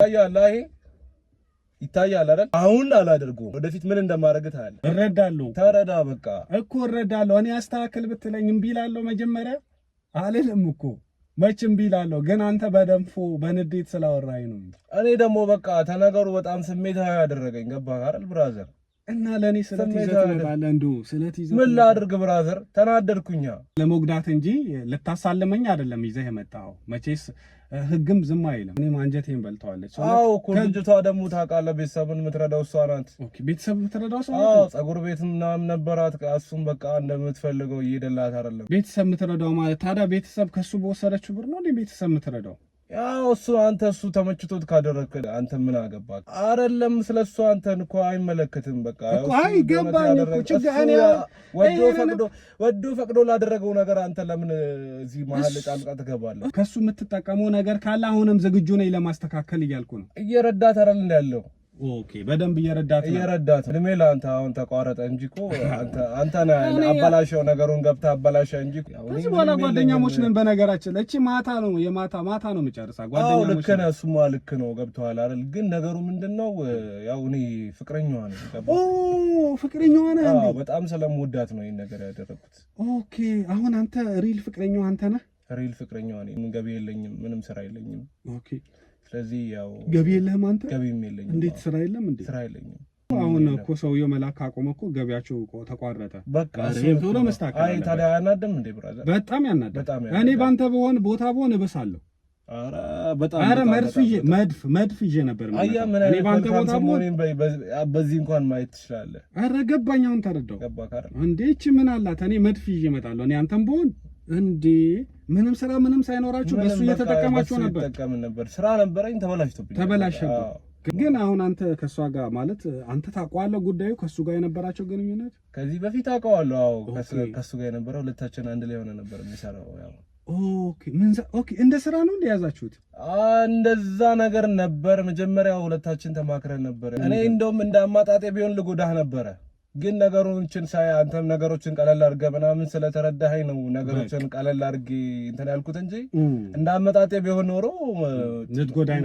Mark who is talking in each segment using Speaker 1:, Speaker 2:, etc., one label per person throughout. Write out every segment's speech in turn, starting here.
Speaker 1: ያያላህ ይታያል አይደል? አሁን አላደርገውም። ወደፊት ምን እንደማደርግ ታያለህ።
Speaker 2: እረዳለሁ።
Speaker 1: ተረዳ በቃ
Speaker 2: እኮ እረዳለሁ። እኔ አስተካክል ብትለኝ እምቢ እላለሁ። መጀመሪያ አልልም እኮ መች እምቢ እላለሁ። ግን አንተ በደንፎ በንዴት ስላወራኝ ነው።
Speaker 1: እኔ ደግሞ በቃ ተነገሩ በጣም ስሜታዊ ያደረገኝ ገባህ አይደል ብራዘር?
Speaker 2: እና ለኔ ስለት ይዘት ባለ እንደው ስለት ይዘት
Speaker 1: ምን ላድርግ ብራዘር? ተናደድኩኛ።
Speaker 2: ለሞግዳት እንጂ ልታሳልመኝ አይደለም ይዘህ የመጣው። መቼስ ህግም ዝም አይልም። እኔ ማንጀቴን በልተዋለች።
Speaker 1: አዎ እኮ ልጅቷ ደግሞ ታውቃለህ ቤተሰብን የምትረዳው እሷ ናት።
Speaker 2: ኦኬ ቤተሰብ የምትረዳው እሷ
Speaker 1: ናት። አዎ ፀጉር ቤት ምናምን ነበራት። እሱም በቃ እንደምትፈልገው እየሄደላት አይደለም።
Speaker 2: ቤተሰብ የምትረዳው ማለት ታዲያ ቤተሰብ ከሱ በወሰደችው ብር ነው እንዴ ቤተሰብ የምትረዳው?
Speaker 1: ያው እሱ ተመችቶት ካደረክ አንተ ምን አገባህ? አይደለም ስለሱ አንተን እኮ አይመለከትም። በቃ
Speaker 2: እኮ አይገባኝ እኮ ችግር
Speaker 1: ወዶ ፈቅዶ ላደረገው ነገር አንተ ለምን እዚህ መሀል ጣልቃ ትገባለህ?
Speaker 2: ከሱ የምትጠቀመው ነገር ካለ አሁንም ዝግጁ ነኝ ለማስተካከል እያልኩ ነው።
Speaker 1: እየረዳት አይደል እንዳለው?
Speaker 2: ኦኬ በደንብ እየረዳት
Speaker 1: እድሜ ለአንተ አሁን ተቋረጠ እንጂ እኮ አንተ ነህ አበላሸው ነገሩን ገብተህ አበላሸ እንጂ
Speaker 2: ከዚህ በኋላ ጓደኛሞች ነን። በነገራችን ላይ እቺ ማታ ነው መጨረሻ ጓደኛሞች።
Speaker 1: አዎ ልክ ነህ፣ እሱማ ልክ ነው ገብቶሃል አይደል? ግን ነገሩ ምንድነው ያው እኔ ፍቅረኛዋ ነኝ።
Speaker 2: ፍቅረኛዋ ነህ?
Speaker 1: አዎ በጣም ስለምወዳት ነው ይሄን ነገር ያደረኩት።
Speaker 2: ኦኬ አሁን አንተ ሪል ፍቅረኛዋ አንተ ነህ?
Speaker 1: ሪል ፍቅረኛዋ ነኝ። ምን ገቢ የለኝም፣ ምንም ስራ የለኝም።
Speaker 2: ኦኬ ስለዚህ
Speaker 1: ያው
Speaker 2: ገቢ የለህም አንተ?
Speaker 1: ገቢም የለኝም።
Speaker 2: እንዴት ስራ የለም እንዴ?
Speaker 1: ስራ የለኝም።
Speaker 2: አሁን እኮ ሰውየው መላክ አቆመ እኮ ገቢያቸው ተቋረጠ።
Speaker 1: በቃ
Speaker 2: ቶሎ መስተካከል።
Speaker 1: አይ ታዲያ አያናድም እንዴ ብራዘር?
Speaker 2: በጣም ያናድም። እኔ ባንተ ቦታ ብሆን እበሳለሁ።
Speaker 1: ኧረ በጣም
Speaker 2: መድፍ ይዤ ነበር ማለት
Speaker 1: ነው። እኔ ባንተ ቦታ ብሆን በዚህ እንኳን ማየት ትችላለህ።
Speaker 2: ኧረ ገባኝ። አሁን ተረዳው።
Speaker 1: ገባህ አይደል
Speaker 2: እንዴ? እቺ ምን አላት? እኔ መድፍ ይዤ እመጣለሁ። እኔ አንተም ብሆን እንዴ ምንም ስራ ምንም ሳይኖራችሁ በሱ እየተጠቀማችሁ ነበር።
Speaker 1: ስራ ነበረኝ
Speaker 2: ተበላሸብኝ። ግን አሁን አንተ ከሷ ጋር ማለት አንተ ታውቀዋለህ ጉዳዩ ከሱ ጋር የነበራቸው ግንኙነት
Speaker 1: ከዚህ በፊት አውቀዋለሁ። አዎ ከሱ ጋር የነበረው ሁለታችን አንድ ላይ ሆነ ነበር የሚሰራው። ያው
Speaker 2: ኦኬ እንደ ስራ ነው እንደያዛችሁት?
Speaker 1: እንደዛ ነገር ነበር። መጀመሪያ ሁለታችን ተማክረን ነበር። እኔ እንደውም እንደ አማጣጤ ቢሆን ልጎዳህ ነበረ። ግን ነገሮችን ሳይ አንተም ነገሮችን ቀለል አድርገህ ምናምን ስለተረዳኸኝ ነው ነገሮችን ቀለል አድርጌ እንትን ያልኩት እንጂ እንዳመጣጤ ቢሆን ኖሮ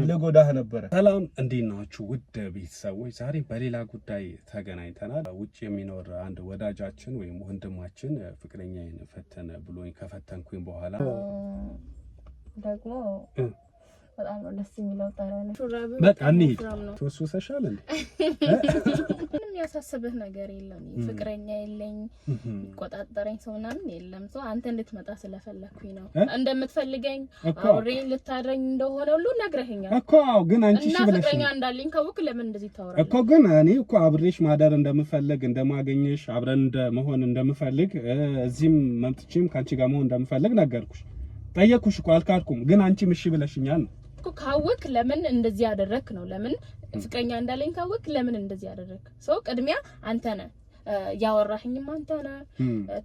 Speaker 1: ልጎዳህ ነበረ።
Speaker 2: ሰላም እንዴት ናችሁ ውድ ቤተሰቦች? ዛሬ በሌላ ጉዳይ ተገናኝተናል። ውጭ የሚኖር አንድ ወዳጃችን ወይም ወንድማችን ፍቅረኛዬን ፈተነ ብሎኝ ከፈተንኩኝ በኋላ
Speaker 3: ደግሞ በጣም ነው ደስ የሚለው ጠረን።
Speaker 2: በቃ እንሂድ። ተወስወሰሻል እንዴ?
Speaker 3: ምንም ያሳስብህ ነገር የለም። ፍቅረኛ የለኝ፣ ቆጣጠረኝ ሰው ምናምን የለም። ሰው አንተ እንድትመጣ ስለፈለኩኝ ነው። እንደምትፈልገኝ አውሬን ልታድረኝ እንደሆነ ሁሉ ነግረኸኛል
Speaker 2: እኮ። አዎ ግን አንቺ እሺ ብለሽ
Speaker 3: ፍቅረኛ እንዳለኝ ካወቅ ለምን እንደዚህ ታወራለህ
Speaker 2: እኮ? ግን እኔ እኮ አብሬሽ ማደር እንደምፈልግ እንደማገኘሽ አብረን እንደመሆን እንደምፈልግ እዚህም መምጥቼም ካንቺ ጋር መሆን እንደምፈልግ ነገርኩሽ። ጠየቅኩሽ እኮ አልካድኩም። ግን አንቺ እሺ ብለሽኛል ነው
Speaker 3: እኮ። ካወቅ ለምን እንደዚህ ያደረክ ነው? ለምን ፍቅረኛ እንዳለኝ ካወቅ ለምን እንደዚህ ያደረክ? ሰው ቅድሚያ አንተ ነህ ያወራህኝም አንተ ነህ፣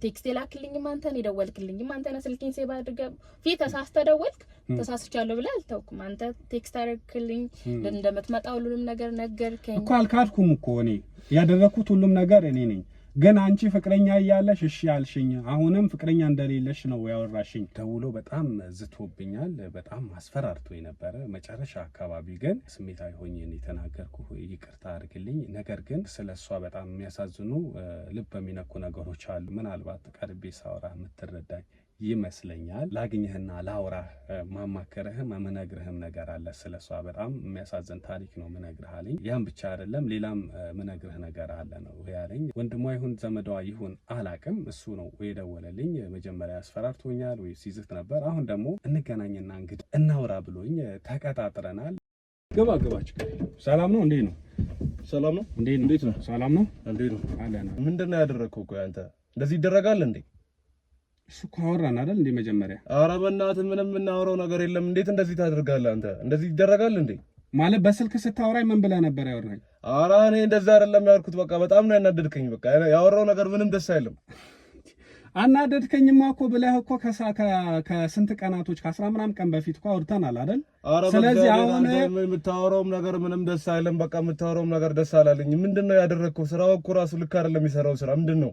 Speaker 3: ቴክስት የላክልኝም አንተ ነህ፣ የደወልክልኝም አንተ ነህ። ስልኬን ሴቭ አድርገህ ፊት ተሳስተህ ደወልክ፣ ተሳስቻለሁ ብለህ አልተውኩም። አንተ ቴክስት አደረክልኝ፣ እንደምትመጣ ሁሉንም ነገር ነገርከኝ
Speaker 2: እኮ። አልካድኩም እኮ እኔ ያደረኩት ሁሉም ነገር እኔ ነኝ። ግን አንቺ ፍቅረኛ እያለሽ እሺ አልሽኝ። አሁንም ፍቅረኛ እንደሌለሽ ነው ያወራሽኝ። ደውሎ በጣም ዝቶብኛል፣ በጣም አስፈራርቶኝ ነበረ። መጨረሻ አካባቢ ግን ስሜታዊ ሆኜ የተናገርኩ ይቅርታ አድርግልኝ። ነገር ግን ስለሷ በጣም የሚያሳዝኑ ልብ የሚነኩ ነገሮች አሉ። ምናልባት ቀርቤ ሳወራ የምትረዳኝ ይመስለኛል። ላግኝህና ላውራህ ማማከርህም ምነግርህም ነገር አለ። ስለሷ በጣም የሚያሳዝን ታሪክ ነው ምነግርህ አለኝ። ያን ብቻ አይደለም ሌላም ምነግርህ ነገር አለ ነው ያለኝ። ወንድሟ ይሁን ዘመዷ ይሁን አላቅም፣ እሱ ነው የደወለልኝ። መጀመሪያ አስፈራርቶኛል ወይ ሲዝት ነበር። አሁን ደግሞ እንገናኝና እንግዲህ እናውራ ብሎኝ ተቀጣጥረናል። ገባች። ሰላም ነው? እንዴት ነው?
Speaker 1: ሰላም ነው።
Speaker 2: እንዴት ነው? ሰላም ነው።
Speaker 1: እንዴት ነው? አለና ምንድነው ያደረከው? ቆይ አንተ እንደዚህ ይደረጋል እንዴ?
Speaker 2: እሱ ካወራን አይደል እንዴ መጀመሪያ?
Speaker 1: ኧረ በእናትህ ምንም የምናወራው ነገር የለም። እንዴት እንደዚህ ታደርጋለህ አንተ? እንደዚህ ይደረጋል እንዴ?
Speaker 2: ማለት በስልክ ስታወራኝ ምን ብለህ ነበር ያወራኝ?
Speaker 1: ኧረ እኔ እንደዛ አይደለም ያልኩት። በቃ በጣም ነው ያናደድከኝ። በቃ ያወራው ነገር ምንም ደስ አይልም።
Speaker 2: አናደድከኝማ እኮ ብለህ እኮ ከስንት ቀናቶች ከ10 ምናምን ቀን በፊት እኮ አውርተናል አይደል?
Speaker 1: ስለዚህ አሁን የምታወራውም ነገር ምንም ደስ አይልም። በቃ የምታወራውም ነገር ደስ አላለኝ። ምንድነው ያደረግከው? ስራው እኮ ራሱ ልክ አይደለም። የሰራው ስራ ምንድነው?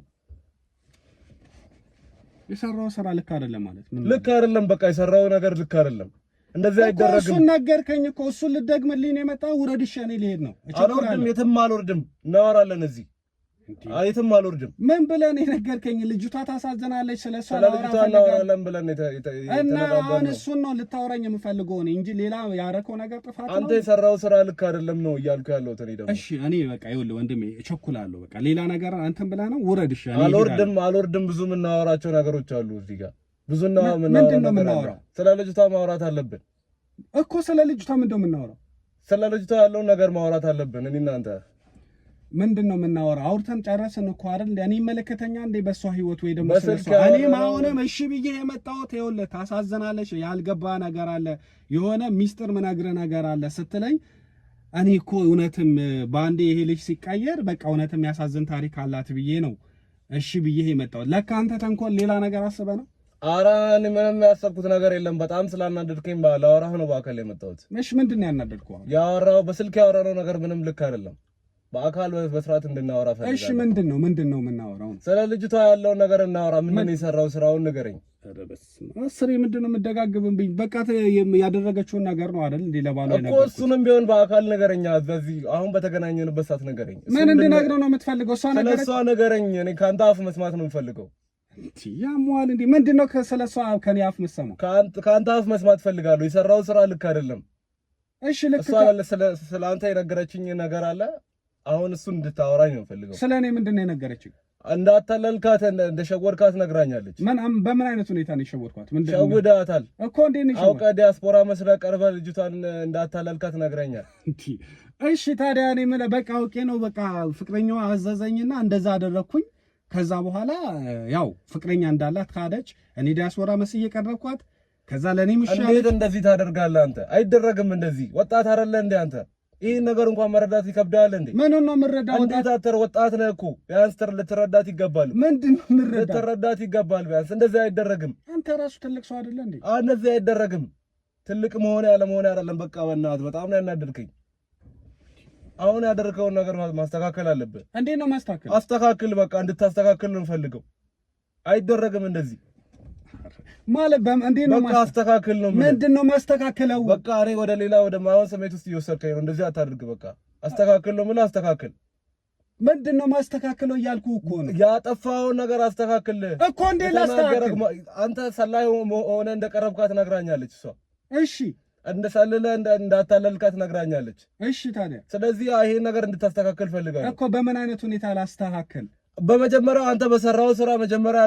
Speaker 2: የሰራው ስራ ልክ አይደለም ማለት ምን?
Speaker 1: ልክ አይደለም። በቃ የሰራው ነገር ልክ አይደለም። እንደዚህ አይደረግም።
Speaker 2: እሱን ነገርከኝ እኮ እሱን ልደግምልኝ ነው የመጣው። ውረድ እሺ እኔ ልሄድ ነው።
Speaker 1: አልወርድም፣ የትም አልወርድም። እናወራለን እዚህ የትም አልወርድም።
Speaker 2: ምን ብለን የነገርከኝ? ልጅቷ ታሳዝናለች፣ ስለሷ
Speaker 1: እናወራለን ብለን
Speaker 2: እና አሁን እሱን ነው ልታወራኝ የምፈልገው እኔ እንጂ ሌላ ያረከው ነገር ጥፋት ነው።
Speaker 1: አንተ የሰራው ስራ ልክ አይደለም ነው እያልኩ ያለሁት እኔ ደግሞ።
Speaker 2: እሺ እኔ በቃ ይኸውልህ ወንድሜ እቸኩላለሁ። በቃ ሌላ ነገር አንተም ብላ ነው ውረድ እሺ።
Speaker 1: አልወርድም። ብዙ የምናወራቸው ነገሮች አሉ እዚህ ጋር ብዙ
Speaker 2: ምንድን ነው የምናወራው?
Speaker 1: ስለ ልጅቷ ማውራት አለብን
Speaker 2: እኮ። ስለ ልጅቷ ምንድን ነው የምናወራው?
Speaker 1: ስለ ልጅቷ ያለውን ነገር ማውራት አለብን። እኔ እናንተ
Speaker 2: ምንድን ነው የምናወራው? አውርተን ጨረስን እኮ አይደል? እኔ ይመለከተኛ እንዴ በሷ ህይወት ወይ ደግሞ ስለሷ እኔም አሁንም እሺ ብዬ የመጣሁት ይኸውልህ፣ ታሳዝናለች፣ ያልገባ ነገር አለ፣ የሆነ ሚስጥር ምነግርህ ነገር አለ ስትለኝ እኔ እኮ እውነትም በአንዴ ይሄ ልጅ ሲቀየር በቃ እውነትም ያሳዝን ታሪክ አላት ብዬ ነው እሺ ብዬ የመጣሁት። ለካ አንተ ተንኮል ሌላ ነገር አስበህ ነው።
Speaker 1: ኧረ እኔ ምንም ያሰብኩት ነገር የለም። በጣም ስላናደድከኝ ላወራህ ነው በአካል የመጣሁት።
Speaker 2: እሺ ምንድን ነው ያናደድኩህ?
Speaker 1: በስልክ ያወራነው ነገር ምንም ልክ አይደለም። በአካል በስርዓት እንድናወራ ፈልጋለሁ።
Speaker 2: እሺ ምንድን ነው የምናወራው?
Speaker 1: ስለ ልጅቷ ያለውን ነገር እናወራ። ምንድን ነው የሰራው ስራውን ንገረኝ።
Speaker 2: ኧረ በስመ አብ አስሬ ምንድን ነው የምትደጋግምብኝ? በቃ ያደረገችውን ነገር ነው አይደል እንዴ? ለባሏ
Speaker 1: እኮ እሱንም ቢሆን በአካል ንገረኛ። በዚህ አሁን በተገናኘንበት ሰዓት ንገረኝ።
Speaker 2: ምን እንድነግረው ነው የምትፈልገው?
Speaker 1: ስለሷ ንገረኝ። እኔ ከአንተ አፍ መስማት ነው የምፈልገው።
Speaker 2: ያሟል እንዴ? ምንድን ነው ስለሷ ከኔ አፍ መስማት?
Speaker 1: ከአንተ አፍ መስማት ፈልጋለሁ። የሰራው ስራ ልክ አይደለም።
Speaker 2: እሺ ልክ
Speaker 1: ስለ አንተ የነገረችኝ ነገር አለ። አሁን እሱን እንድታወራኝ ነው የምፈልገው።
Speaker 2: ስለ እኔ ምንድን ነው የነገረችኝ?
Speaker 1: እንዳታለልካት እንደሸወድካት ነግራኛለች።
Speaker 2: በምን አይነት ሁኔታ ነው የሸወድኳት?
Speaker 1: ሸውዳታል
Speaker 2: እኮ እንዴ ነው
Speaker 1: አውቀህ ዲያስፖራ መስለህ ቀርበህ ልጅቷን እንዳታለልካት ነግራኛል።
Speaker 2: እሺ ታዲያ እኔ የምልህ በቃ አውቄ ነው በቃ ፍቅረኛዋ አዘዘኝና እንደዛ አደረግኩኝ። ከዛ በኋላ ያው ፍቅረኛ እንዳላት ካደች፣ እኔ ዲያስፖራ መስዬ ቀረብኳት። ከዛ ለኔ ምሽል
Speaker 1: እንዴት እንደዚህ ታደርጋለህ አንተ? አይደረግም እንደዚህ። ወጣት አይደለ እንዴ አንተ? ይሄን ነገር እንኳን መረዳት ይከብዳል እንዴ?
Speaker 2: ምን ነው የምረዳው?
Speaker 1: እንዴት አተር ወጣት ነህ እኮ ቢያንስ ልትረዳት ይገባል።
Speaker 2: ምንድን ነው የምረዳው?
Speaker 1: ልትረዳት ይገባል ቢያንስ። እንደዚህ አይደረግም።
Speaker 2: አንተ ራሱ ትልቅ ሰው አይደለ እንዴ?
Speaker 1: እንደዚህ አይደረግም። ትልቅ መሆን ያለ መሆን አይደለም። በቃ በእናትህ በጣም ነው ያናደድከኝ። አሁን ያደረከውን ነገር ማስተካከል አለብህ።
Speaker 2: እንዴት ነው ማስተካከል?
Speaker 1: አስተካክል። በቃ እንድታስተካክል ነው የምፈልገው። አይደረግም እንደዚህ
Speaker 2: ማለት እንዴት ነው
Speaker 1: በቃ አስተካክል ነው።
Speaker 2: ምንድን ነው ማስተካከለው?
Speaker 1: በቃ እኔ ወደ ሌላ ወደ ማወን ስሜት ውስጥ እየወሰድከኝ ነው። እንደዚህ አታድርግ። በቃ አስተካክል ነው የምልህ። አስተካክል።
Speaker 2: ምንድን ነው ማስተካከለው እያልኩህ እኮ ነው።
Speaker 1: ያጠፋውን ነገር አስተካክል
Speaker 2: እኮ። እንዴት ላስተካክል?
Speaker 1: አንተ ሰላይ ሆነ እንደቀረብካት ነግራኛለች እሷ።
Speaker 2: እሺ
Speaker 1: እንደሰልለ እንዳታለልካት ነግራኛለች።
Speaker 2: እሺ ታዲያ
Speaker 1: ስለዚህ ይሄን ነገር እንድታስተካክል ፈልጋለሁ
Speaker 2: እኮ። በምን አይነት ሁኔታ ላስተካክል?
Speaker 1: በመጀመሪያው አንተ በሰራው ስራ መጀመሪያ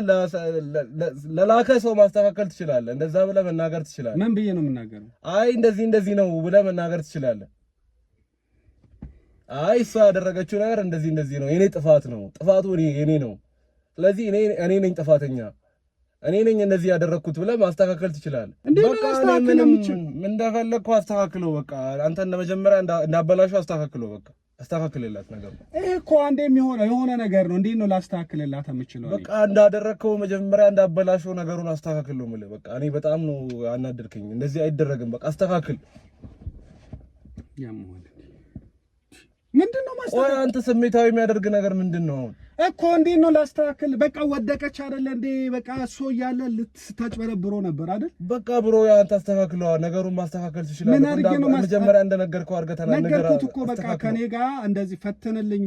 Speaker 1: ለላከ ሰው ማስተካከል ትችላለህ። እንደዛ ብለህ መናገር ትችላለህ።
Speaker 2: ምን ብዬ ነው የምናገረው?
Speaker 1: አይ እንደዚህ ነው ብለህ መናገር ትችላለህ። አይ እሷ ያደረገችው ነገር እንደዚህ ነው፣ የኔ ጥፋት ነው፣ ጥፋቱ የኔ ነው። ስለዚህ እኔ ነኝ ጥፋተኛ፣ እኔ ነኝ እንደዚህ ያደረኩት ብለህ ማስተካከል ትችላለህ። በቃ ምንም እንደፈለግኩ አስተካክለው። በቃ አንተ እንደመጀመሪያ እንዳበላሽው አስተካክለው። በቃ አስተካክልላት ነገር ነው።
Speaker 2: ይሄ እኮ አንዴ የሆነ ነገር ነው። እንዴት ነው ላስተካክልላት የምችለው?
Speaker 1: በቃ እንዳደረከው መጀመሪያ እንዳበላሽው ነገሩን አስተካክለው ማለት በቃ እኔ በጣም ነው አናደድከኝ። እንደዚህ አይደረግም። በቃ አስተካክል።
Speaker 2: ያሟል ምንድነው ማስተካከል?
Speaker 1: አንተ ስሜታዊ የሚያደርግ ነገር ምንድነው አሁን
Speaker 2: እኮ? እንዴት ነው ላስተካክል? በቃ ወደቀች አይደለ እንዴ? በቃ እሱ እያለ ልትታጭበረብሮ ነበር አይደል?
Speaker 1: በቃ ብሮ አንተ አስተካክለው። ነገሩን ማስተካከል ትችላለህ። መጀመሪያ እንደነገርኩህ አድርገህ ተናገር።
Speaker 2: ነገርኩት እኮ በቃ ከኔ ጋር እንደዚህ ፈትንልኝ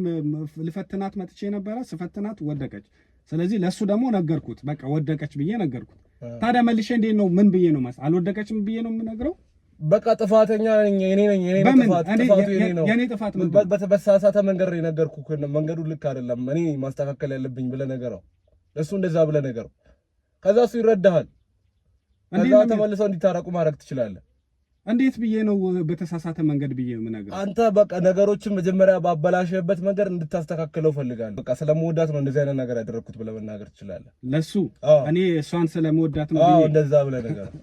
Speaker 2: ልፈትናት መጥቼ ነበረ። ስፈትናት ወደቀች። ስለዚህ ለሱ ደግሞ ነገርኩት። በቃ ወደቀች ብዬ ነገርኩት። ታዲያ መልሼ እንዴት ነው ምን ብዬ ነው አልወደቀችም ብዬ ነው የምነግረው?
Speaker 1: በቃ ጥፋተኛ ነኝ እኔ ነኝ። ጥፋቱ የኔ ነው።
Speaker 2: የኔ ጥፋት ምን?
Speaker 1: በተሳሳተ መንገድ የነገርኩህ መንገዱ ልክ አይደለም፣ እኔ ማስተካከል ያለብኝ ብለህ ነገረው። እሱ እንደዛ ብለህ ነገረው። ከዛ እሱ ይረዳሃል። ከዛ ተመልሰው እንዲታረቁ ማድረግ ትችላለህ።
Speaker 2: እንዴት ብዬ ነው በተሳሳተ መንገድ ብዬ ነው የምነግረው?
Speaker 1: አንተ በቃ ነገሮችን መጀመሪያ ባበላሸበት መንገድ እንድታስተካክለው ፈልጋለሁ። በቃ ስለምወዳት ነው እንደዚህ አይነት ነገር ያደረኩት ብለህ መናገር ትችላለህ።
Speaker 2: ለሱ እኔ እሷን ስለምወዳት ነው
Speaker 1: ብዬ እንደዛ ብለህ ነገረው።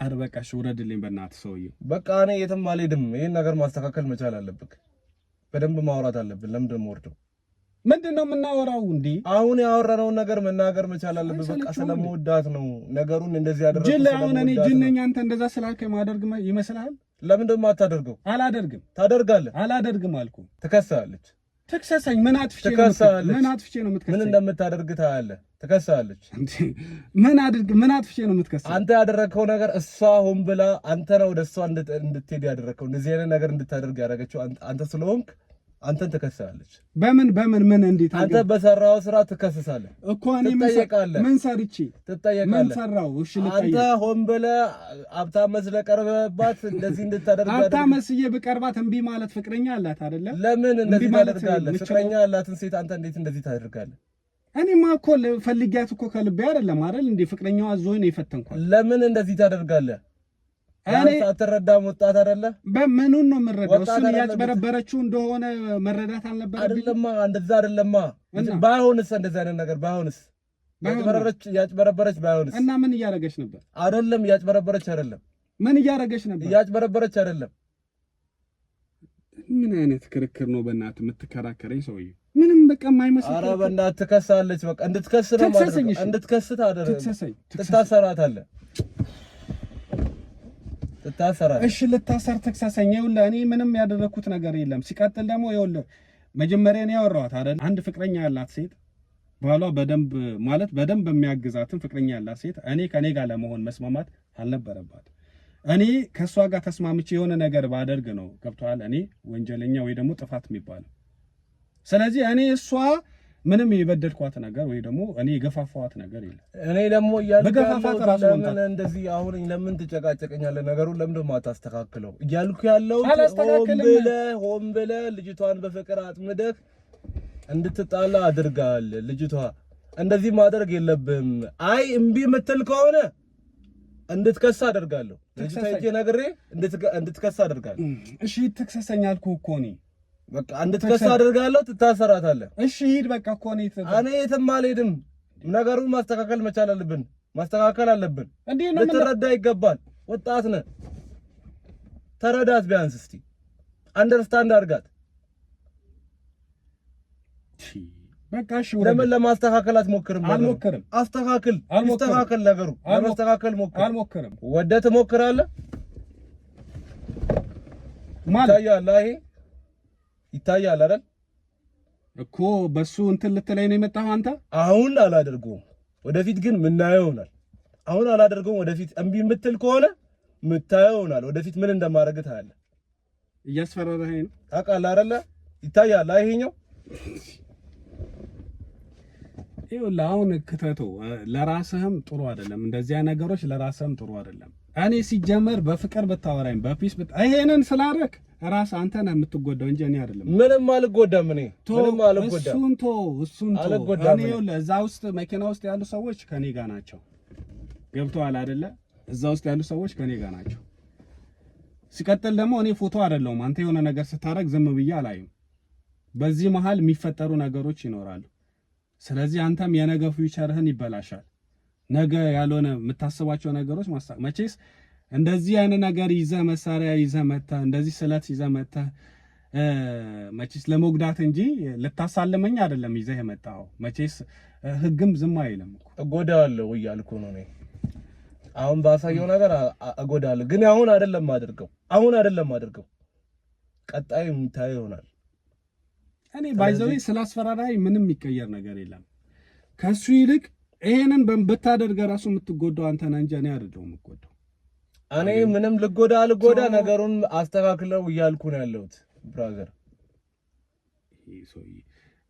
Speaker 2: አረ በቃ ውረድልኝ በእናትህ ሰውዬው።
Speaker 1: በቃ እኔ የትም አልሄድም። ይሄን ነገር ማስተካከል መቻል አለብህ። በደንብ ማውራት አለብን። ለምንድን ነው የምወርደው?
Speaker 2: ምንድን ነው የምናወራው? እንዴ አሁን
Speaker 1: ያወራነውን ነገር መናገር መቻል አለብህ። በቃ ስለምወዳት ነው ነገሩን እንደዚህ ያደረኩት።
Speaker 2: ጅል አሁን እኔ ጅል ነኝ አንተ እንደዛ ስላልከኝ ማደርግ ይመስልሃል?
Speaker 1: ለምንድን ነው የማታደርገው?
Speaker 2: አላደርግም።
Speaker 1: ታደርጋለህ?
Speaker 2: አላደርግም አልኩ።
Speaker 1: ትከሳለች።
Speaker 2: ተከሰሰኝ። ምን አጥፍቼ ነው የምትከሰሰኝ?
Speaker 1: ምን እንደምታደርግ ታያለህ። ትከሳለች።
Speaker 2: ምን አጥፍቼ ነው የምትከሰሰኝ?
Speaker 1: አንተ ያደረከው ነገር እሷ ሆን ብላ አንተ ነው ወደ እሷ እንድትሄድ ያደረከው። እንደዚህ አይነት ነገር እንድታደርግ ያደረገችው አንተ ስለሆንክ አንተን ትከሳለች።
Speaker 2: በምን ምን እንዴት
Speaker 1: አንተ በሰራው ስራ ትከሰሳለህ
Speaker 2: እኮ። እኔ ምን ሰርቼ
Speaker 1: ትጠየቃለህ?
Speaker 2: ምን ሰራው? እሺ
Speaker 1: አንተ ሆን ብለህ ሀብታም መስለህ ቀርበህባት እንደዚህ እንድታደርግ
Speaker 2: ሀብታም መስዬ ብቀርባት እምቢ ማለት ፍቅረኛ አላት አይደለ?
Speaker 1: ለምን እንደዚህ ታደርጋለህ? ፍቅረኛ ያላትን ሴት አንተ እንዴት እንደዚህ ታደርጋለህ?
Speaker 2: እኔማ እኮ ፈልጊያት እኮ ከልቤ አይደለም አይደል እንዴ? ፍቅረኛዋ አዞኝ ነው የፈተንኳት።
Speaker 1: ለምን እንደዚህ ታደርጋለህ? እኔ አትረዳም? ወጣት አይደለ?
Speaker 2: በምኑን ነው የምረዳው? እሱን ያጭበረበረችው እንደሆነ መረዳት አልነበረብኝ?
Speaker 1: አይደለማ፣ እንደዛ አይደለማ። ባይሆንስ እንደዛ አይነት ነገር ባይሆንስ? ያጭበረበረች ባይሆንስ?
Speaker 2: እና ምን እያደረገች ነበር?
Speaker 1: አይደለም፣ ያጭበረበረች አይደለም።
Speaker 2: ምን እያደረገች ነበር?
Speaker 1: ያጭበረበረች አይደለም።
Speaker 2: ምን አይነት ክርክር ነው በእናትህ የምትከራከረኝ ሰውዬ? ምንም በቃ የማይመስል።
Speaker 1: ኧረ በእናትህ ትከሳለች። በቃ እንድትከስ ነው ማለት ነው። እንድትከስ ታደርጋለህ። ትታሰራታለህ። ትታሰራለህ።
Speaker 2: እሺ ልታሰር ትክሰሰኝ። ይኸውልህ እኔ ምንም ያደረኩት ነገር የለም። ሲቀጥል ደግሞ ይኸውልህ መጀመሪያ እኔ ያወራኋት አይደል? አንድ ፍቅረኛ ያላት ሴት ባሏ በደንብ የሚያግዛትን ፍቅረኛ ያላት ሴት ከኔ ጋር ለመሆን መስማማት አልነበረባት። እኔ ከሷ ጋር ተስማምቼ የሆነ ነገር ባደርግ ነው ገብቶሃል? እኔ ወንጀለኛ ወይ ደግሞ ጥፋት የሚባለው። ስለዚህ እኔ እሷ ምንም የበደልኳት ነገር ወይ ደግሞ እኔ የገፋፋዋት ነገር የለም።
Speaker 1: እኔ ደግሞ ለምን እንደዚህ አሁን ለምን ትጨቃጨቀኛለህ? ነገሩን ለምን ደግሞ አታስተካክለው እያልኩ ያለው ሆን ብለህ ልጅቷን በፍቅር አጥምደህ እንድትጣላ አድርጋል። ልጅቷ እንደዚህ ማድረግ የለብህም። አይ እምቢ የምትል ከሆነ እንድትከሳ አደርጋለሁ። ልጅቷ እጄ ነግሬ እንድትከሳ አደርጋለሁ።
Speaker 2: እሺ ትክሰሰኝ አልኩህ እኮ እኔ
Speaker 1: በቃ እንድትከሳ አደርጋለሁ። ትታሰራታለህ።
Speaker 2: እሺ ሂድ በቃ እኮ እኔ
Speaker 1: የትም አልሄድም። ነገሩን ማስተካከል መቻል አለብን። ማስተካከል አለብን። ልትረዳ ይገባል። ወጣት ነህ። ተረዳት ቢያንስ እስቲ አንደርስታንድ አድርጋት።
Speaker 2: በቃ እሺ
Speaker 1: ለምን ለማስተካከል አትሞክርም?
Speaker 2: አልሞክርም።
Speaker 1: አስተካክል። ይስተካከል ነገሩ። ለማስተካከል ሞክር።
Speaker 2: አልሞክርም።
Speaker 1: ወደህ ትሞክራለህ ማለት ይታያል አይደል
Speaker 2: እኮ በሱ እንትን ልትለኝ ነው የመጣኸው አንተ።
Speaker 1: አሁን አላደርገውም፣ ወደፊት ግን ምናየው ይሆናል። አሁን አላደርገውም፣ ወደፊት እምቢ የምትል ከሆነ ምታየው ይሆናል። ወደፊት ምን እንደማደርግ ታያለህ።
Speaker 2: እያስፈራራኸኝ ነው
Speaker 1: ታውቃለህ አይደለ? ይታያል። ይሄኛው
Speaker 2: ይኸውልህ አሁን ክተተው። ለራስህም ጥሩ አይደለም፣ እንደዚያ ነገሮች ለራስህም ጥሩ አይደለም። እኔ ሲጀመር በፍቅር ብታወራኝ በፒስ ይሄንን ስላደረክ ራስ አንተ ነህ የምትጎዳው እንጂ እኔ አይደለም።
Speaker 1: ምንም አልጎዳም። እኔ ምንም አልጎዳም።
Speaker 2: እሱን አልጎዳም። እኔ ይኸውልህ እዛ ውስጥ መኪና ውስጥ ያሉ ሰዎች ከኔ ጋር ናቸው። ገብቶሃል አይደለ? እዛ ውስጥ ያሉ ሰዎች ከኔ ጋር ናቸው። ሲቀጥል ደግሞ እኔ ፎቶ አይደለሁም። አንተ የሆነ ነገር ስታደርግ ዝም ብዬ አላይም። በዚህ መሃል የሚፈጠሩ ነገሮች ይኖራሉ። ስለዚህ አንተም የነገ ፊውቸርህን ይበላሻል። ነገ ያልሆነ የምታስባቸው ነገሮች መቼስ እንደዚህ አይነት ነገር ይዘህ መሳሪያ ይዘህ መተህ እንደዚህ ስለት ይዘህ መተህ መቼስ ለመጉዳት እንጂ ልታሳልመኝ አይደለም ይዘህ የመጣኸው። መቼስ ህግም ዝም አይልም እኮ።
Speaker 1: እጎዳለሁ እያልኩ ነው እኔ። አሁን ባሳየው ነገር እጎዳለሁ፣ ግን አሁን አይደለም አድርገው ቀጣይ የምታየው ይሆናል።
Speaker 2: እኔ ባይዘው ስላስፈራራይ ምንም የሚቀየር ነገር የለም። ከሱ ይልቅ ይሄንን ብታደርግ ራሱ የምትጎዳው አንተ ነህ እንጂ እኔ አይደለሁም የምጎዳው።
Speaker 1: እኔ ምንም ልጎዳ ነገሩን አስተካክለው እያልኩ ነው ያለሁት ብራዘር።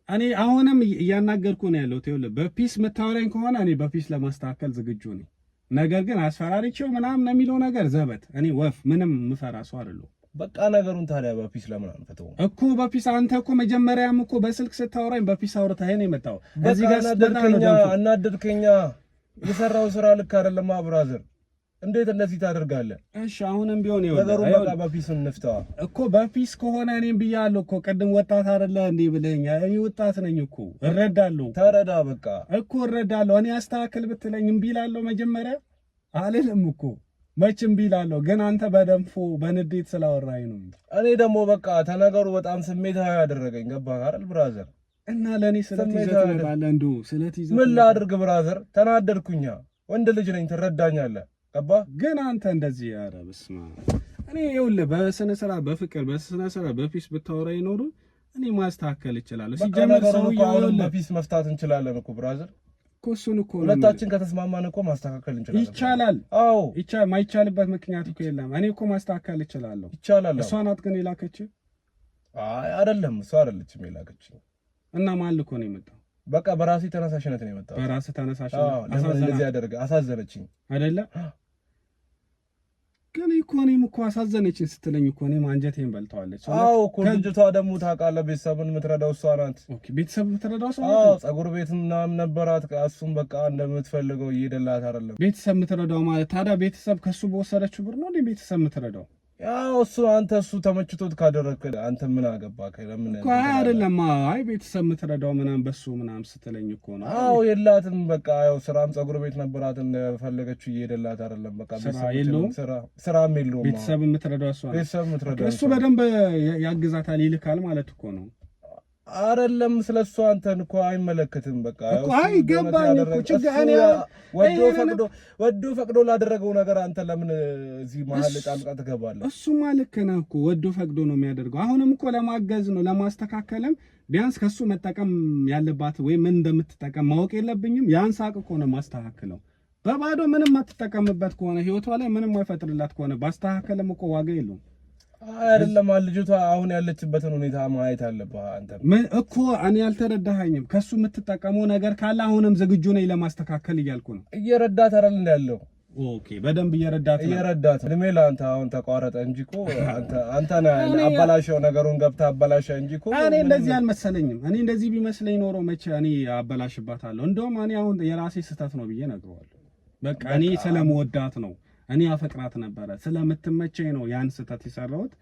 Speaker 2: እኔ አሁንም እያናገርኩ ነው ያለሁት። ይኸውልህ በፒስ የምታወራኝ ከሆነ እኔ በፒስ ለማስተካከል ዝግጁ ነኝ። ነገር ግን አስፈራሪቸው ምናምን የሚለው ነገር ዘበት። እኔ ወፍ ምንም የምፈራ ሰው አይደለሁም።
Speaker 1: በቃ ነገሩን ታዲያ በፒስ ለምን አንፈተው
Speaker 2: እኮ? በፒስ አንተ እኮ መጀመሪያም እኮ በስልክ ስታወራኝ በፒስ አውርተኸኝ ነው የመጣው።
Speaker 1: እዚህ ጋር አናደድከኛ። የሰራው ስራ ልክ አይደለም ብራዘር። እንዴት እንደዚህ ታደርጋለህ?
Speaker 2: እሺ አሁንም ቢሆን ይኸውልህ
Speaker 1: ነገሩን በቃ በፒስ እንፍታው
Speaker 2: እኮ። በፒስ ከሆነ እኔም ብያለሁ እኮ ቅድም። ወጣት አይደለ እንዴ ብለኸኛል። እኔ ወጣት ነኝ እኮ እረዳለሁ።
Speaker 1: ተረዳ በቃ እኮ
Speaker 2: እረዳለሁ። እኔ አስተካክል ብትለኝ እምቢ እላለሁ። መጀመሪያ አልልም እኮ መቼም ቢላለሁ፣ ግን አንተ በደንፎ በንዴት ስላወራኝ ነው።
Speaker 1: እኔ ደግሞ በቃ ተነገሩ በጣም ስሜታዊ ያደረገኝ። ገባህ አይደል ብራዘር?
Speaker 2: እና ለኔ ስለትይዘት ባለ እንዱ ስለትይዘት
Speaker 1: ምን ላድርግ ብራዘር? ተናደድኩኛ። ወንድ ልጅ ነኝ፣ ትረዳኛለህ። ገባህ?
Speaker 2: ግን አንተ እንደዚህ ኧረ በስመ አብ። እኔ ይኸውልህ በስነ ስርዓት በፍቅር በስነ ስርዓት በፒስ ብታወራኝ ኖሮ እኔ ማስተካከል እችላለሁ።
Speaker 1: ሲጀመር ሰውዬው በፒስ መፍታት እንችላለን እኮ ብራዘር
Speaker 2: እኮ እሱን እኮ
Speaker 1: ሁለታችን ከተስማማን እኮ ማስተካከል እንችላለን።
Speaker 2: ይቻላል።
Speaker 1: አዎ
Speaker 2: ይቻላል። ማይቻልበት ምክንያት እኮ የለም። እኔ እኮ ማስተካከል እችላለሁ።
Speaker 1: ይቻላል።
Speaker 2: እሷ ናት ግን የላከች?
Speaker 1: አይ አይደለም፣ እሷ አይደለችም የላከች።
Speaker 2: እና ማን ልኮ ነው የመጣው?
Speaker 1: በቃ በራሴ ተነሳሽነት ነው የመጣው።
Speaker 2: በራሴ ተነሳሽነት
Speaker 1: አሳዘነችኝ አይደለ?
Speaker 2: ግን እኔም እኮ አሳዘነችኝ ስትለኝ እኮ እኔም አንጀቴን በልተዋለች።
Speaker 1: አዎ እኮ ልጅቷ ደግሞ ታውቃለህ፣ ቤተሰብን የምትረዳው እሷ ናት።
Speaker 2: ኦኬ ቤተሰብ የምትረዳው እሷ ናት።
Speaker 1: አዎ ፀጉር ቤት ምናምን ነበራት። እሱም በቃ እንደምትፈልገው እየሄደላት አይደለም።
Speaker 2: ቤተሰብ የምትረዳው ማለት ታዲያ ቤተሰብ ከሱ በወሰደችው ብር ነው እንዴ ቤተሰብ የምትረዳው?
Speaker 1: ያው እሱ ተመችቶት ካደረክ አንተ ምን አገባህ? ለምን
Speaker 2: እኮ አይደለም። አይ ቤተሰብ የምትረዳው ምናምን በሱ ምናምን ስትለኝ እኮ ነው።
Speaker 1: አዎ የላትም። በቃ ያው ስራም ፀጉር ቤት ነበራት፣ እንደፈለገችው እየሄደላት አይደለም። በቃ
Speaker 2: ስራም
Speaker 1: የለውም።
Speaker 2: ቤተሰብ የምትረዳው እሷ እሱ በደንብ ያግዛታል፣ ይልካል ማለት እኮ ነው።
Speaker 1: አይደለም ስለሱ አንተን እኮ አይመለከትም። በቃ
Speaker 2: እኮ አይ ገባኝ እኮ ችግር
Speaker 1: ወዶ ፈቅዶ ላደረገው ነገር አንተ ለምን እዚህ መሀል ጣልቃ ትገባለህ?
Speaker 2: እሱማ ልክ ነህ እኮ ወዶ ፈቅዶ ነው የሚያደርገው። አሁንም እኮ ለማገዝ ነው ለማስተካከልም ቢያንስ ከሱ መጠቀም ያለባት ወይ ምን እንደምትጠቀም ማወቅ የለብኝም? ያን ሳቅ እኮ ነው ማስተካከለው። በባዶ ምንም አትጠቀምበት ከሆነ ህይወቷ ላይ ምንም አይፈጥርላት ከሆነ ባስተካከለም እኮ ዋጋ የለውም።
Speaker 1: አይደለም ልጅቷ አሁን ያለችበትን ሁኔታ ማየት አለብህ አንተ
Speaker 2: እኮ። እኔ አልተረዳኸኝም። ከሱ የምትጠቀመው ነገር ካለ አሁንም ዝግጁ ነኝ ለማስተካከል እያልኩ ነው።
Speaker 1: እየረዳት አይደል እንደ ያለው?
Speaker 2: ኦኬ በደንብ እየረዳት
Speaker 1: እድሜ ለአንተ አሁን ተቋረጠ እንጂ እኮ አንተ አበላሸው ነገሩን ገብተህ አበላሸ እንጂ እኮ
Speaker 2: እኔ እንደዚህ አልመሰለኝም። እኔ እንደዚህ ቢመስለኝ ኖሮ መቼ እኔ አበላሽባታለሁ። እንደውም እኔ አሁን የራሴ ስህተት ነው ብዬ ነግረዋለሁ። በቃ እኔ ስለምወዳት ነው፣ እኔ አፈቅራት ነበረ ስለምትመቸኝ ነው ያን ስህተት የሰራሁት።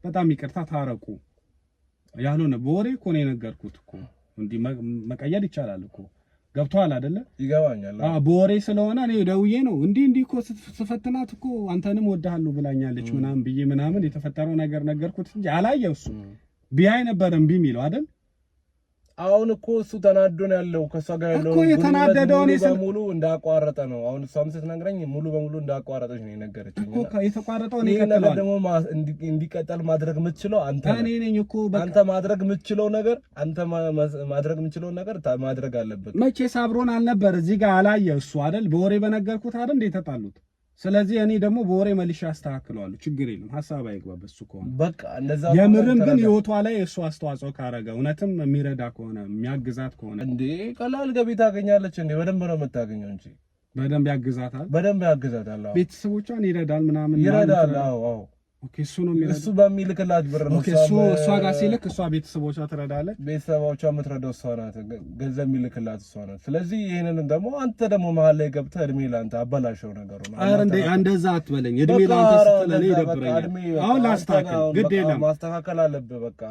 Speaker 2: በጣም ይቅርታ ታረቁ። ያልሆነ በወሬ እኮ ነው የነገርኩት እኮ። እንዲህ መቀየር ይቻላል እኮ። ገብቷል አይደለ?
Speaker 1: ይገባኛል።
Speaker 2: በወሬ ስለሆነ እኔ ደውዬ ነው እንዲህ እኮ ስፈትናት እኮ አንተንም ወድሃለሁ ብላኛለች ምናምን ብዬ ምናምን የተፈጠረው ነገር ነገርኩት እንጂ አላየው። እሱ ቢያይ ነበር እምቢ የሚለው አይደል?
Speaker 1: አሁን እኮ እሱ ተናዶ ነው ያለው። ከሷ ጋር ያለው
Speaker 2: እኮ የተናደደው ነው
Speaker 1: ሙሉ እንዳቋረጠ ነው። አሁን እሷም ስትነግረኝ ሙሉ በሙሉ እንዳቋረጠች ነው የነገረችኝ
Speaker 2: እኮ። የተቋረጠው ነው
Speaker 1: ነገር ደግሞ እንዲቀጥል ማድረግ የምትችለው አንተ
Speaker 2: ነኝ እኮ።
Speaker 1: አንተ ማድረግ የምትችለው ነገር ማድረግ የምትችለው ነገር ማድረግ አለበት።
Speaker 2: መቼስ አብሮን አልነበር እዚህ ጋር አላየ እሱ አይደል? በወሬ በነገርኩት አይደል እንደ ተጣሉት። ስለዚህ እኔ ደግሞ በወሬ መልሼ አስተካክለዋለሁ። ችግር የለም። ሐሳብ አይግባብ እሱ ከሆነ
Speaker 1: በቃ እንደዛ።
Speaker 2: የምርም ግን ህይወቷ ላይ እሱ አስተዋጽኦ ካረገ እውነትም የሚረዳ ከሆነ የሚያግዛት ከሆነ
Speaker 1: እንዴ ቀላል ገቢ ታገኛለች እንዴ? በደንብ ነው የምታገኘው እንጂ
Speaker 2: በደንብ ያግዛታል።
Speaker 1: በደንብ ያግዛታል። አዎ
Speaker 2: ቤተሰቦቿን ይረዳል ምናምን
Speaker 1: ይረዳል። አዎ ኦኬ።
Speaker 2: እሱ ነው የሚረዳው።
Speaker 1: እሱ በሚልክላት ብር ነው።
Speaker 2: ኦኬ እሷ ጋር ሲልክ እሷ ቤተሰቦቿ ትረዳለች።
Speaker 1: ቤተሰቦቿ የምትረዳው እሷ ናት። ገንዘብ የሚልክላት እሷ ናት። ስለዚህ ይሄንን ደግሞ አንተ ደግሞ መሀል ላይ ገብተህ እድሜ ላንተ አበላሸው ነገሩ ነው።
Speaker 2: አረ እንዴ እንደዛ አትበለኝ። እድሜ ላንተ ስትለኝ ይደብረኛል። አሁን ላስተካክል፣ ግድ የለም
Speaker 1: ማስተካከል አለብህ። በቃ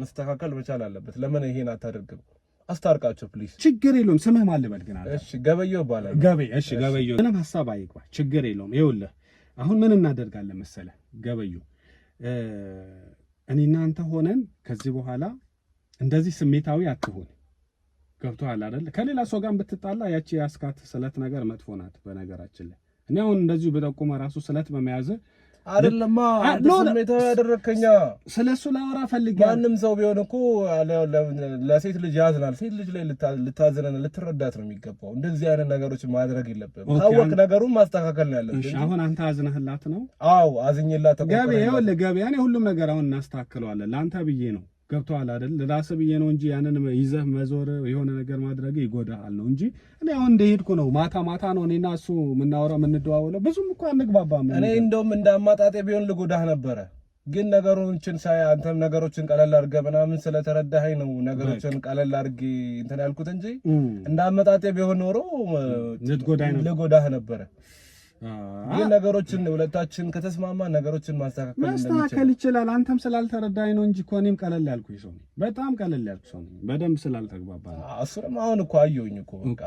Speaker 1: መስተካከል መቻል አለበት። ለምን ይሄን አታደርግም? አስታርቃቸው ፕሊዝ።
Speaker 2: ችግር የለውም። ስምህ ማን ልበል ግን?
Speaker 1: እሺ ገበየው ይባላል።
Speaker 2: እሺ ገበየው። ምንም ሐሳብ አይግባ። ችግር የለውም። ይኸውልህ አሁን ምን እናደርጋለን መሰለህ ገበየው፣ እኔ እናንተ ሆነን ከዚህ በኋላ እንደዚህ ስሜታዊ አትሆን። ገብቶሃል አይደል? ከሌላ ሰው ጋር ብትጣላ ያቺ ያስካት ስለት ነገር መጥፎ ናት። በነገራችን ላይ እኔ አሁን እንደዚሁ በጠቁመ ራሱ ስለት በመያዝ
Speaker 1: አይደለማ ስሜታዊ ያደረከኛ።
Speaker 2: ስለሱ ላወራ ፈልጌ።
Speaker 1: ማንም ሰው ቢሆን እኮ ለሴት ልጅ ያዝናል። ሴት ልጅ ላይ ልታዝነን ልትረዳት ነው የሚገባው። እንደዚህ አይነት ነገሮች ማድረግ የለብህም። ታወቅ ነገሩን ማስተካከል ነው ያለብህ።
Speaker 2: እሺ አሁን አንተ አዝነህላት ነው?
Speaker 1: አዎ አዝኜላት ተቆጣ።
Speaker 2: ገቢ ይኸውልህ ገቢ እኔ ሁሉም ነገር አሁን እናስተካክለዋለን። ለአንተ ብዬ ነው። ገብቶሃል አይደል? ለራስህ ብዬ ነው እንጂ ያንን ይዘህ መዞር የሆነ ነገር ማድረግ ይጎዳሃል ነው እንጂ እኔ አሁን እንደሄድኩ ነው። ማታ ነው እኔና እሱ የምናወራው የምንደዋወለው። ብዙም እኮ አንግባባም።
Speaker 1: እኔ እንደውም እንደ አማጣጤ ቢሆን ልጎዳህ ነበረ፣ ግን ነገሮችን ሳይ አንተም ነገሮችን ቀለል አድርገህ ምናምን ስለተረዳኸኝ ነው ነገሮችን ቀለል አድርጌ እንትን ያልኩት እንጂ እንደ አማጣጤ ቢሆን ኖሮ ልጎዳህ ነበረ። ግን ነገሮችን ሁለታችን ከተስማማ ነገሮችን ማስተካከል
Speaker 2: ይችላል። አንተም ስላልተረዳኝ ነው እንጂ እኮ እኔም ቀለል ያልኩኝ ሰው ነኝ። በጣም ቀለል ያልኩ ሰው ነኝ። በደንብ ስላልተግባባ ነው።
Speaker 1: እሱንም አሁን እኮ አየሁኝ እኮ በቃ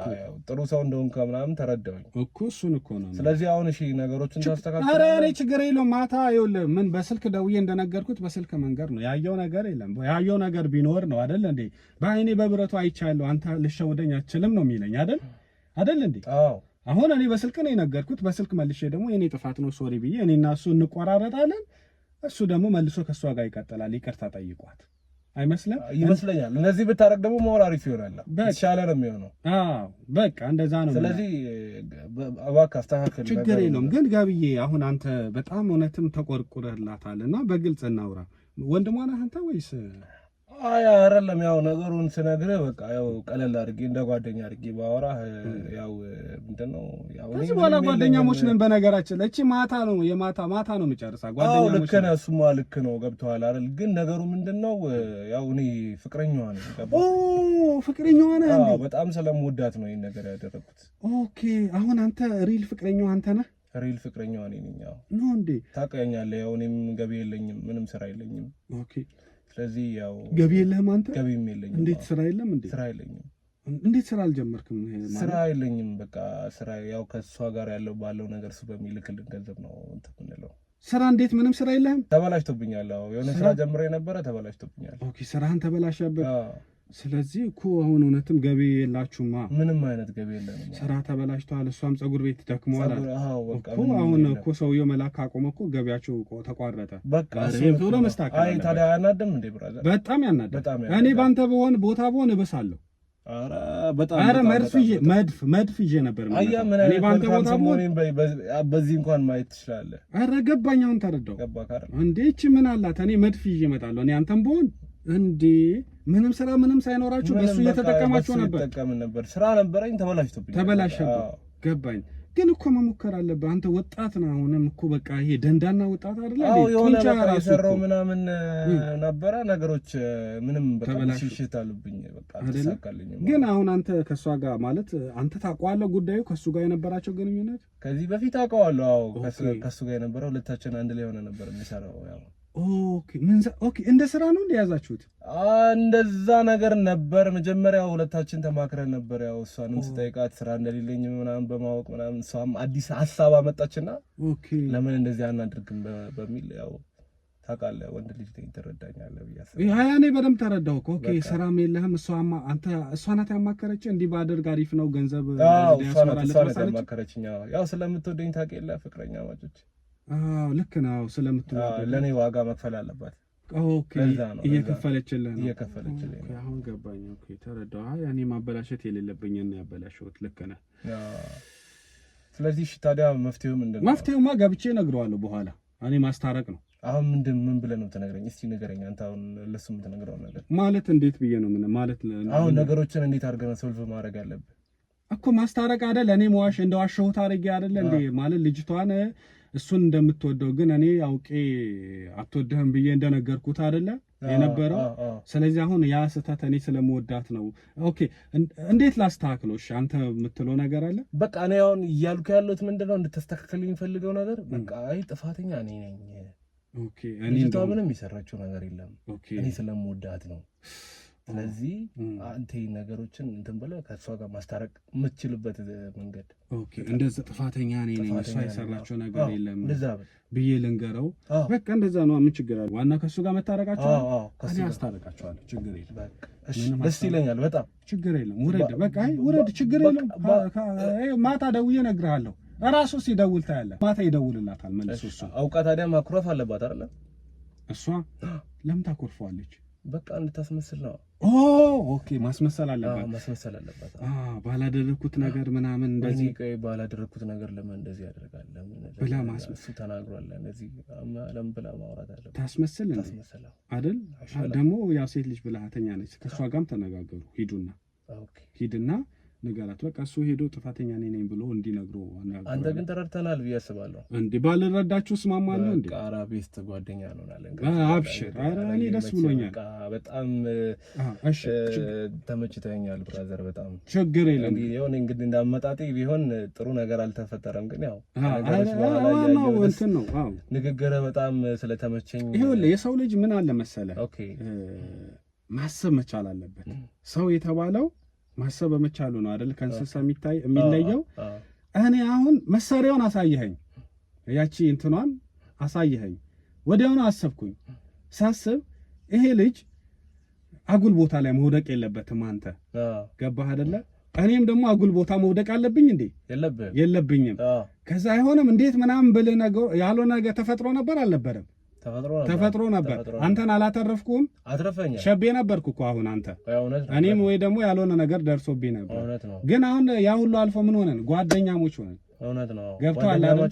Speaker 1: ጥሩ ሰው እንደሆንክ ምናምን ተረዳሁኝ
Speaker 2: እኮ እሱን እኮ ነው።
Speaker 1: ስለዚህ አሁን እሺ ነገሮችን ታስተካክል።
Speaker 2: ኧረ እኔ ችግር የለውም። ማታ ይኸውልህ ምን በስልክ ደውዬ እንደነገርኩት በስልክ መንገድ ነው ያየው ነገር የለም። ያየው ነገር ቢኖር ነው አይደል እንዴ? በአይኔ በብረቱ አይቻለሁ። አንተ ልሸውደኝ አትችልም ነው የሚለኝ አይደል እንዴ?
Speaker 1: አዎ
Speaker 2: አሁን እኔ በስልክ ነው የነገርኩት። በስልክ መልሼ ደግሞ የኔ ጥፋት ነው ሶሪ ብዬ እኔና እሱ እንቆራረጣለን። እሱ ደግሞ መልሶ ከሷ ጋር ይቀጥላል። ይቅርታ ጠይቋት። አይመስልም?
Speaker 1: ይመስለኛል። እነዚህ ብታረግ ደግሞ ሞር አሪፍ ይሆናል። ይሻለ ነው የሚሆነው።
Speaker 2: በቃ እንደዛ ነው።
Speaker 1: ስለዚህ እባክህ አስተካክል።
Speaker 2: ችግር የለውም። ግን ጋብዬ አሁን አንተ በጣም እውነትም ተቆርቁረላታልና በግልጽ እናውራ። ወንድሟ ነህ አንተ ወይስ?
Speaker 1: አይ አይደለም፣ ያው ነገሩን ስነግርህ በቃ ያው ቀለል አድርጌ እንደ ጓደኛ አድርጌ ባወራህ ያው ምንድነው ያው
Speaker 2: ከዚህ በኋላ ጓደኛሞች ነን። በነገራችን እቺ ማታ ነው ማታ ነው የምጨርሳ ጓደኛሞች።
Speaker 1: ልክ ነህ፣ እሱማ ልክ ነው፣ ገብቶሃል አይደል? ግን ነገሩ ምንድነው ያው እኔ ፍቅረኛዋ ነኝ።
Speaker 2: ፍቅረኛዋ ነህ?
Speaker 1: አዎ፣ በጣም ስለምወዳት ነው ይሄን ነገር ያደረኩት።
Speaker 2: ኦኬ፣ አሁን አንተ ሪል ፍቅረኛዋ አንተ ነህ?
Speaker 1: ሪል ፍቅረኛዋ ነኝ። ያው
Speaker 2: ነው እንዴ?
Speaker 1: ታውቀኛለህ፣ ያው እኔም ገቢ የለኝም፣ ምንም ስራ የለኝም።
Speaker 2: ኦኬ፣
Speaker 1: ስለዚህ ያው
Speaker 2: ገቢ የለህም አንተ?
Speaker 1: ገቢም የለኝም።
Speaker 2: እንዴት ስራ የለም እንዴ?
Speaker 1: ስራ የለኝም።
Speaker 2: እንዴት ስራ አልጀመርክም? ይሄ ማለት
Speaker 1: ስራ የለኝም። በቃ ስራ ያው ከሷ ጋር ባለው ነገር እሱ በሚልክልን ገንዘብ ነው እንትን የምንለው።
Speaker 2: ስራ እንዴት ምንም ስራ የለህም?
Speaker 1: ተበላሽቶብኛል። አዎ የሆነ ስራ ጀምሬ ነበረ፣ ተበላሽቶብኛል።
Speaker 2: ኦኬ፣ ስራህን ተበላሸበት። ስለዚህ እኮ አሁን እውነትም ገቢ የላችሁማ?
Speaker 1: ምንም አይነት ገቢ የለንም።
Speaker 2: ስራ ተበላሽቷል። እሷም ፀጉር ቤት ደክሟል
Speaker 1: እኮ።
Speaker 2: አሁን እኮ ሰውየው መላክ አቆመ እኮ፣ ገቢያቸው ተቋረጠ።
Speaker 1: በቃ ቶሎ መስተካከል። አይ ታዲያ አያናድም እንዴ ብራዘር?
Speaker 2: በጣም ያናድም። እኔ ባንተ ቦታ ብሆን እበሳለሁ።
Speaker 1: ኧረ በጣም
Speaker 2: መድፍ ይዤ ነበር።
Speaker 1: እኔ ባንተ ቦታ ብሆን በዚህ እንኳን ማየት ትችላለህ።
Speaker 2: ኧረ ገባኝ። አሁን ተረዳው።
Speaker 1: ገባህ አይደል
Speaker 2: እንዴ? እቺ ምን አላት? እኔ መድፍ ይዤ እመጣለሁ። እኔ አንተም ብሆን እንዴ ምንም ስራ ምንም ሳይኖራችሁ በሱ እየተጠቀማችሁ ነበር።
Speaker 1: ስራ ነበረኝ፣
Speaker 2: ተበላሸብህ። ገባኝ። ግን እኮ መሞከር አለብህ። አንተ ወጣት ነህ። አሁንም እኮ በቃ ይሄ ደንዳና ወጣት አይደለ?
Speaker 1: የሆነ በቃ የሰራው ምናምን ነበረ ነገሮች ምንም በቃ ሽሽት አሉብኝ። በቃ ተሳካልኝ።
Speaker 2: ግን አሁን አንተ ከሷ ጋር ማለት አንተ ታውቀዋለህ ጉዳዩ ከሱ ጋር የነበራቸው ግንኙነት?
Speaker 1: ከዚህ በፊት አውቀዋለሁ። አዎ ከሱ ጋር የነበረው ሁለታችን አንድ ላይ ሆነ ነበር የሚሰራው ያው
Speaker 2: ኦኬ እንደ ስራ ነው እንደያዛችሁት?
Speaker 1: እንደዛ ነገር ነበር። መጀመሪያ ሁለታችን ተማክረን ነበር። ያው እሷንም ስጠይቃት ስራ እንደሌለኝ ምናምን በማወቅ ምናምን እሷም አዲስ ሀሳብ አመጣችና ኦኬ ለምን እንደዚህ አናድርግም በሚል ያው ታውቃለህ፣ ወንድ ልጅ ትረዳኛለህ ብዬ አሰብኩ።
Speaker 2: እኔ በደምብ ተረዳሁ እኮ። ኦኬ ስራም የለህም። እሷ ናት ያማከረችህ እንዲህ ባደርግ አሪፍ ነው ገንዘብ
Speaker 1: ያማከረችኝ። ያው ስለምትወደኝ ታውቂያለህ፣ ፍቅረኛ ማቾች
Speaker 2: ልክ ነው። ስለምትወደው
Speaker 1: ለኔ ዋጋ መክፈል አለባት።
Speaker 2: ኦኬ እየከፈለችልህ ነው?
Speaker 1: እየከፈለችልኝ ነው።
Speaker 2: አሁን ገባኝ። ኦኬ ተረዳሁ። ያኔ ማበላሸት የሌለብኝ እና ያበላሸሁት ልክ ነህ።
Speaker 1: ስለዚህ እሺ ታዲያ መፍትሄው ምንድን ነው?
Speaker 2: መፍትሄውማ ገብቼ እነግረዋለሁ በኋላ። እኔ ማስታረቅ ነው።
Speaker 1: አሁን ምን ብለህ ነው ትነግረኝ? እስቲ ንገረኝ አንተ። አሁን ለሱ የምትነግረው ነገር
Speaker 2: ማለት እንዴት ብዬ ነው ማለት
Speaker 1: አሁን ነገሮችን እንዴት አድርገን ሶልቭ ማድረግ አለብን
Speaker 2: እኮ ማስታረቅ አይደል? እኔ መዋሽ እንደዋሸሁት አድርጌ አይደለ እንዴ ማለት ልጅቷን እሱን እንደምትወደው ግን እኔ አውቄ አትወደህም ብዬ እንደነገርኩት አይደለ የነበረው። ስለዚህ አሁን ያ ስህተት እኔ ስለምወዳት ነው። ኦኬ እንዴት ላስተካክለው? እሺ አንተ የምትለው ነገር አለ?
Speaker 1: በቃ እኔ አሁን እያልኩ ያለሁት ምንድነው እንድታስተካክል የሚፈልገው ነገር በቃ አይ ጥፋተኛ እኔ ነኝ።
Speaker 2: ኦኬ
Speaker 1: እኔ ምንም የሰራችው ነገር የለም። እኔ ስለምወዳት ነው። ስለዚህ አንተ ነገሮችን እንትን ብለህ ከሷ ጋር ማስታረቅ የምትችልበት መንገድ
Speaker 2: ኦኬ እንደዛ ጥፋተኛ ነኝ እሷ የሰራችው ነገር የለም ብዬ ልንገረው። በቃ እንደዛ ነው። ምን ችግር አለ? ዋና ከሱ ጋር መታረቃቸው። እኔ አስታረቃቸዋለሁ። ችግር የለም።
Speaker 1: ደስ ይለኛል በጣም።
Speaker 2: ችግር የለም። ውረድ በቃ ውረድ። ችግር የለም። ማታ ደውዬ እነግርሃለሁ። እራሱ ሲደውል ታያለህ። ማታ ይደውልላታል መልሶ። እሱ
Speaker 1: አውቃ ታዲያ ማኩረፍ አለባት አይደለ?
Speaker 2: እሷ ለምን ታኮርፈዋለች?
Speaker 1: በቃ እንድታስመስል ነው።
Speaker 2: ኦኬ ማስመሰል አለባት።
Speaker 1: ማስመሰል አለባት።
Speaker 2: ባላደረኩት ነገር ምናምን እንደዚህ
Speaker 1: ባላደረኩት ነገር ለምን እንደዚህ ያደርጋል
Speaker 2: ብላ ማስመሰል።
Speaker 1: እሱ ተናግሯል። እንደዚህ ለምን ብላ ማውራት አለባት።
Speaker 2: ታስመስል አይደል? ደግሞ ያው ሴት ልጅ ብልሃተኛ ነች። ከእሷ ጋርም ተነጋገሩ። ሂድና ንገራት። በቃ እሱ ሄዶ ጥፋተኛ ነኝ ብሎ እንዲነግሩ።
Speaker 1: አንተ ግን ተረድተናል ብዬ አስባለሁ።
Speaker 2: እንዴ ባልረዳችሁ እስማማለሁ። እንዴ
Speaker 1: ቃራ ቤስት ጓደኛ እንሆናለን።
Speaker 2: አብሽር። ኧረ እኔ ደስ ብሎኛል
Speaker 1: በጣም። እሺ ተመችተኛል ብራዘር በጣም።
Speaker 2: ችግር የለም።
Speaker 1: ይሁን እንግዲህ እንዳመጣጤ ቢሆን ጥሩ ነገር አልተፈጠረም፣ ግን ያው
Speaker 2: እንትን ነው
Speaker 1: ንግግርህ በጣም ስለተመቸኝ።
Speaker 2: ይኸውልህ የሰው ልጅ ምን አለ መሰለህ ማሰብ መቻል አለበት። ሰው የተባለው ማሰብ በመቻሉ ነው አይደል? ከእንስሳ የሚለየው። እኔ አሁን መሳሪያውን አሳየኸኝ፣ ያቺ እንትኗን አሳየኸኝ፣ ወዲያውኑ አሰብኩኝ። ሳስብ ይሄ ልጅ አጉል ቦታ ላይ መውደቅ የለበትም። አንተ ገባህ አይደለ? እኔም ደግሞ አጉል ቦታ መውደቅ አለብኝ እንዴ? የለብኝም። ከዛ አይሆንም እንዴት ምናምን ብልህ ነገር ያልሆነ ነገር ተፈጥሮ ነበር አልነበረም? ተፈጥሮ ነበር። አንተን አላተረፍኩም።
Speaker 1: አትረፈኛል።
Speaker 2: ሸቤ ነበርኩ እኮ አሁን አንተ እኔም ወይ ደግሞ ያልሆነ ነገር ደርሶብኝ ነበር። ግን አሁን ያ ሁሉ አልፎ ምን ሆነን ጓደኛሞች ሆነን
Speaker 1: እውነት ነው።
Speaker 2: ገብቶሃል አይደል?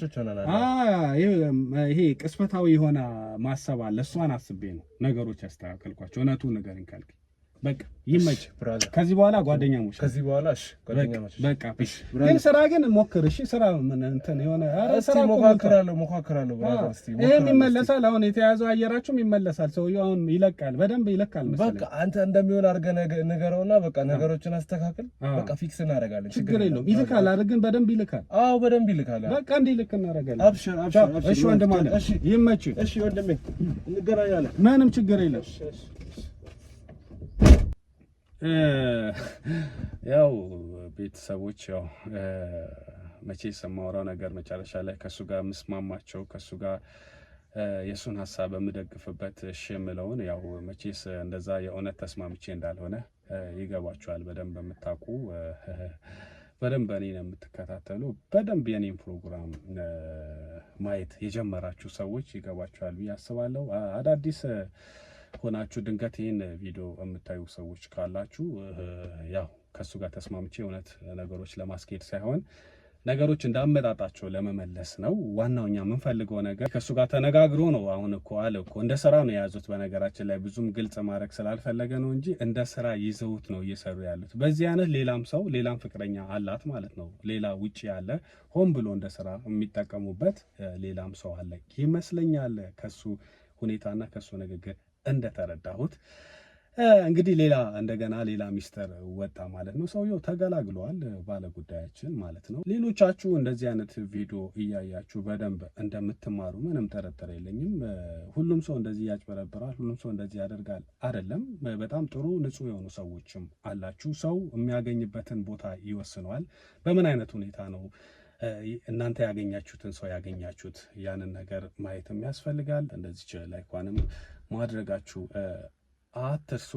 Speaker 2: ይሄ ቅስፈታዊ የሆነ ማሰብ አለ። እሷን አስቤ ነው ነገሮች ያስተካከልኳቸው። እውነቱን ንገረኝ ካልክ በቃ ይመች። ከዚህ በኋላ ጓደኛሞች
Speaker 1: ከዚህ በኋላ እሺ ጓደኛሞች
Speaker 2: በቃ እሺ። ግን ስራ ግን ሞክር እሺ። ስራ ምን እንትን የሆነ
Speaker 1: ስራ ሞካከራለሁ ብራዘር። እስቲ
Speaker 2: ይሄም ይመለሳል። አሁን የተያዘው አየራችሁም ይመለሳል። ሰውዬው አሁን ይለቃል፣ በደንብ ይለቃል መሰለኝ።
Speaker 1: በቃ አንተ እንደሚሆን አድርገህ ነገረውና በቃ ነገሮችን አስተካክል። በቃ ፊክስ እናደርጋለን።
Speaker 2: ችግር የለውም። ይልካል አይደል? ግን በደንብ ይልካል።
Speaker 1: አዎ በደንብ ይልካል።
Speaker 2: በቃ እንዲልክ እናደርጋለን።
Speaker 1: አብሽር።
Speaker 2: እሺ ወንድም አለ። እሺ ይመች።
Speaker 1: እሺ ወንድሜ እንገናኛለን።
Speaker 2: ምንም ችግር የለም። ያው ቤተሰቦች ያው መቼስ የማወራው ነገር መጨረሻ ላይ ከሱ ጋር ምስማማቸው ከሱ ጋር የሱን ሐሳብ በምደግፍበት እሺ የምለውን ያው መቼስ እንደዛ የእውነት ተስማምቼ እንዳልሆነ ይገባችኋል። በደንብ የምታውቁ በደንብ እኔን የምትከታተሉ በደንብ የኔን ፕሮግራም ማየት የጀመራችሁ ሰዎች ይገባችኋል ብዬ አስባለሁ። አዳዲስ ሆናችሁ ድንገት ይህን ቪዲዮ የምታዩ ሰዎች ካላችሁ ያው ከሱ ጋር ተስማምቼ እውነት ነገሮች ለማስኬድ ሳይሆን ነገሮች እንዳመጣጣቸው ለመመለስ ነው። ዋናውኛ የምንፈልገው ነገር ከሱ ጋር ተነጋግሮ ነው። አሁን እኮ አለ እኮ እንደ ስራ ነው የያዙት። በነገራችን ላይ ብዙም ግልጽ ማድረግ ስላልፈለገ ነው እንጂ እንደ ስራ ይዘውት ነው እየሰሩ ያሉት። በዚህ አይነት ሌላም ፍቅረኛ አላት ማለት ነው። ሌላ ውጪ ያለ ሆን ብሎ እንደ ስራ የሚጠቀሙበት ሌላም ሰው አለ ይመስለኛል። ከሱ ሁኔታና ከሱ ንግግር እንደተረዳሁት እንግዲህ እንደገና ሌላ ሚስጥር ወጣ ማለት ነው። ሰውየው ተገላግሏል፣ ባለ ጉዳያችን ማለት ነው። ሌሎቻችሁ እንደዚህ አይነት ቪዲዮ እያያችሁ በደንብ እንደምትማሩ ምንም ጥርጥር የለኝም። ሁሉም ሰው እንደዚህ ያጭበረብራል፣ ሁሉም ሰው እንደዚህ ያደርጋል አይደለም። በጣም ጥሩ ንጹህ የሆኑ ሰዎችም አላችሁ። ሰው የሚያገኝበትን ቦታ ይወስነዋል። በምን አይነት ሁኔታ ነው እናንተ ያገኛችሁትን ሰው ያገኛችሁት? ያንን ነገር ማየትም ያስፈልጋል። እንደዚህ ላይኳንም ማድረጋችሁ አትርሱ።